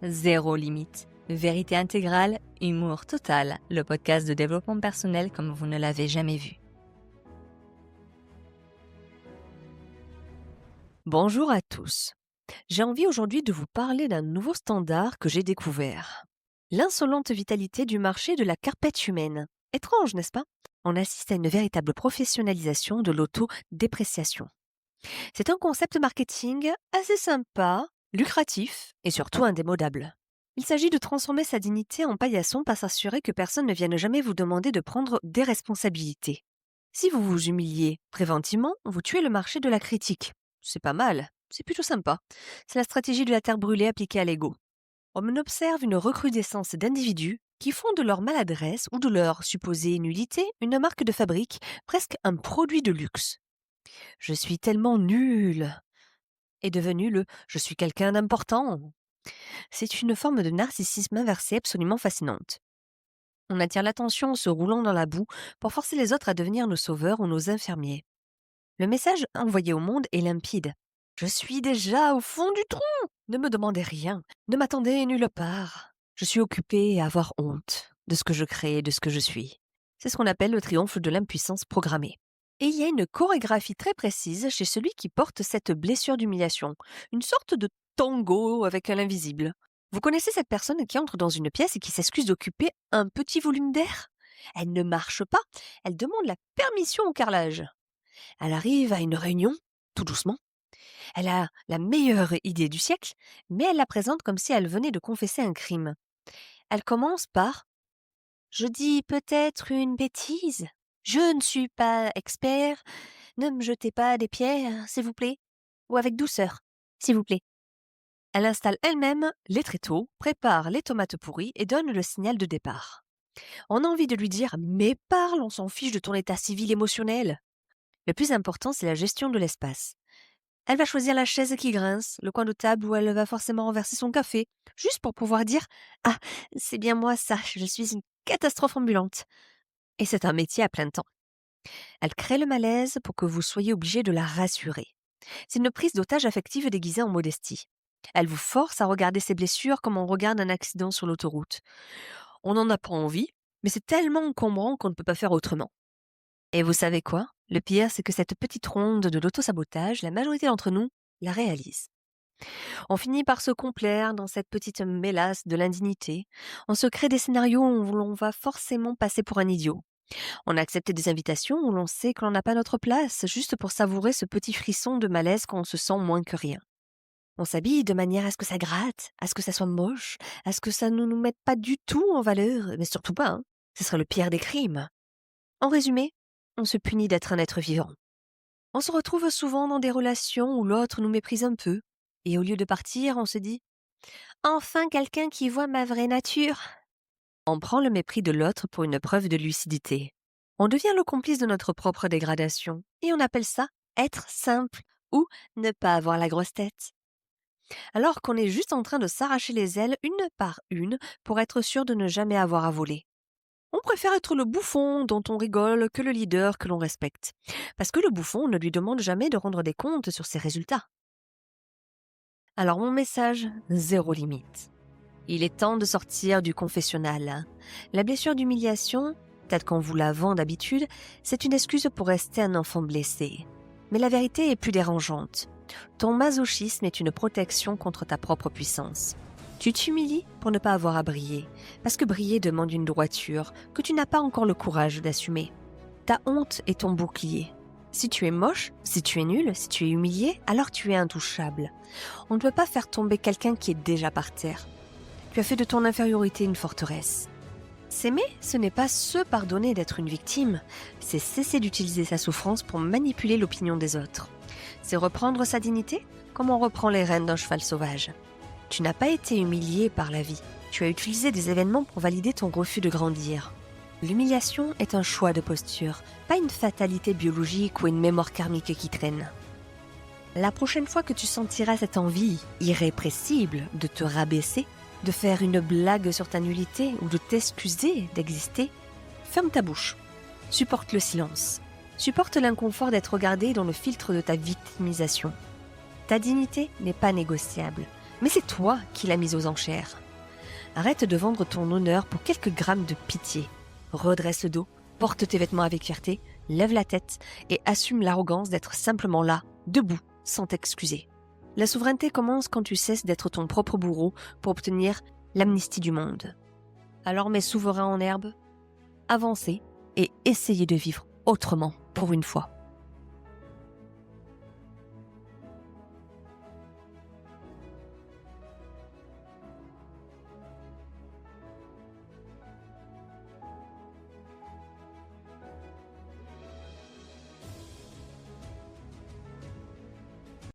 Zéro limite. Vérité intégrale, humour total. Le podcast de développement personnel comme vous ne l'avez jamais vu. Bonjour à tous. J'ai envie aujourd'hui de vous parler d'un nouveau standard que j'ai découvert. L'insolente vitalité du marché de la carpette humaine. Étrange, n'est-ce pas? On assiste à une véritable professionnalisation de l'autodépréciation. C'est un concept marketing assez sympa, lucratif et surtout indémodable. Il s'agit de transformer sa dignité en paillasson pour s'assurer que personne ne vienne jamais vous demander de prendre des responsabilités. Si vous vous humiliez préventivement, vous tuez le marché de la critique. C'est pas mal, c'est plutôt sympa. C'est la stratégie de la terre brûlée appliquée à l'ego. On observe une recrudescence d'individus qui font de leur maladresse ou de leur supposée nullité une marque de fabrique, presque un produit de luxe. Je suis tellement nul est devenu le je suis quelqu'un d'important. C'est une forme de narcissisme inversé absolument fascinante. On attire l'attention en se roulant dans la boue pour forcer les autres à devenir nos sauveurs ou nos infirmiers. Le message envoyé au monde est limpide. Je suis déjà au fond du trou. Ne me demandez rien. Ne m'attendez nulle part. Je suis occupé à avoir honte de ce que je crée et de ce que je suis. C'est ce qu'on appelle le triomphe de l'impuissance programmée. Et il y a une chorégraphie très précise chez celui qui porte cette blessure d'humiliation. Une sorte de tango avec l'invisible. Vous connaissez cette personne qui entre dans une pièce et qui s'excuse d'occuper un petit volume d'air? Elle ne marche pas, elle demande la permission au carrelage. Elle arrive à une réunion, tout doucement. Elle a la meilleure idée du siècle, mais elle la présente comme si elle venait de confesser un crime. Elle commence par « Je dis peut-être une bêtise. Je ne suis pas expert. Ne me jetez pas des pierres, s'il vous plaît. Ou avec douceur, s'il vous plaît. » Elle installe elle-même les tréteaux, prépare les tomates pourries et donne le signal de départ. On a envie de lui dire « Mais parle, on s'en fiche de ton état civil émotionnel !» Le plus important, c'est la gestion de l'espace. Elle va choisir la chaise qui grince, le coin de table où elle va forcément renverser son café, juste pour pouvoir dire « Ah, c'est bien moi ça, je suis une catastrophe ambulante !» Et c'est un métier à plein temps. Elle crée le malaise pour que vous soyez obligé de la rassurer. C'est une prise d'otage affective déguisée en modestie. Elle vous force à regarder ses blessures comme on regarde un accident sur l'autoroute. On n'en a pas envie, mais c'est tellement encombrant qu'on ne peut pas faire autrement. Et vous savez quoi? Le pire, c'est que cette petite ronde de l'autosabotage, la majorité d'entre nous la réalise. On finit par se complaire dans cette petite mélasse de l'indignité. On se crée des scénarios où l'on va forcément passer pour un idiot. On accepte des invitations où l'on sait que l'on n'a pas notre place, juste pour savourer ce petit frisson de malaise quand on se sent moins que rien. On s'habille de manière à ce que ça gratte, à ce que ça soit moche, à ce que ça ne nous mette pas du tout en valeur, mais surtout pas, hein. Ce serait le pire des crimes. En résumé, on se punit d'être un être vivant. On se retrouve souvent dans des relations où l'autre nous méprise un peu, et au lieu de partir, on se dit « Enfin quelqu'un qui voit ma vraie nature !» On prend le mépris de l'autre pour une preuve de lucidité. On devient le complice de notre propre dégradation, et on appelle ça être simple ou ne pas avoir la grosse tête. Alors qu'on est juste en train de s'arracher les ailes une par une pour être sûr de ne jamais avoir à voler. On préfère être le bouffon dont on rigole que le leader que l'on respecte. Parce que le bouffon ne lui demande jamais de rendre des comptes sur ses résultats. Alors mon message, zéro limite. Il est temps de sortir du confessionnal. La blessure d'humiliation, peut-être qu'on vous la vend d'habitude, c'est une excuse pour rester un enfant blessé. Mais la vérité est plus dérangeante. Ton masochisme est une protection contre ta propre puissance. Tu t'humilies pour ne pas avoir à briller, parce que briller demande une droiture que tu n'as pas encore le courage d'assumer. Ta honte est ton bouclier. Si tu es moche, si tu es nul, si tu es humilié, alors tu es intouchable. On ne peut pas faire tomber quelqu'un qui est déjà par terre. Tu as fait de ton infériorité une forteresse. S'aimer, ce n'est pas se pardonner d'être une victime, c'est cesser d'utiliser sa souffrance pour manipuler l'opinion des autres. C'est reprendre sa dignité comme on reprend les rênes d'un cheval sauvage. Tu n'as pas été humilié par la vie, tu as utilisé des événements pour valider ton refus de grandir. L'humiliation est un choix de posture, pas une fatalité biologique ou une mémoire karmique qui traîne. La prochaine fois que tu sentiras cette envie irrépressible de te rabaisser, de faire une blague sur ta nullité ou de t'excuser d'exister, ferme ta bouche. Supporte le silence. Supporte l'inconfort d'être regardé dans le filtre de ta victimisation. Ta dignité n'est pas négociable. Mais c'est toi qui l'as mise aux enchères. Arrête de vendre ton honneur pour quelques grammes de pitié. Redresse le dos, porte tes vêtements avec fierté, lève la tête et assume l'arrogance d'être simplement là, debout, sans t'excuser. La souveraineté commence quand tu cesses d'être ton propre bourreau pour obtenir l'amnistie du monde. Alors mes souverains en herbe, avancez et essayez de vivre autrement pour une fois.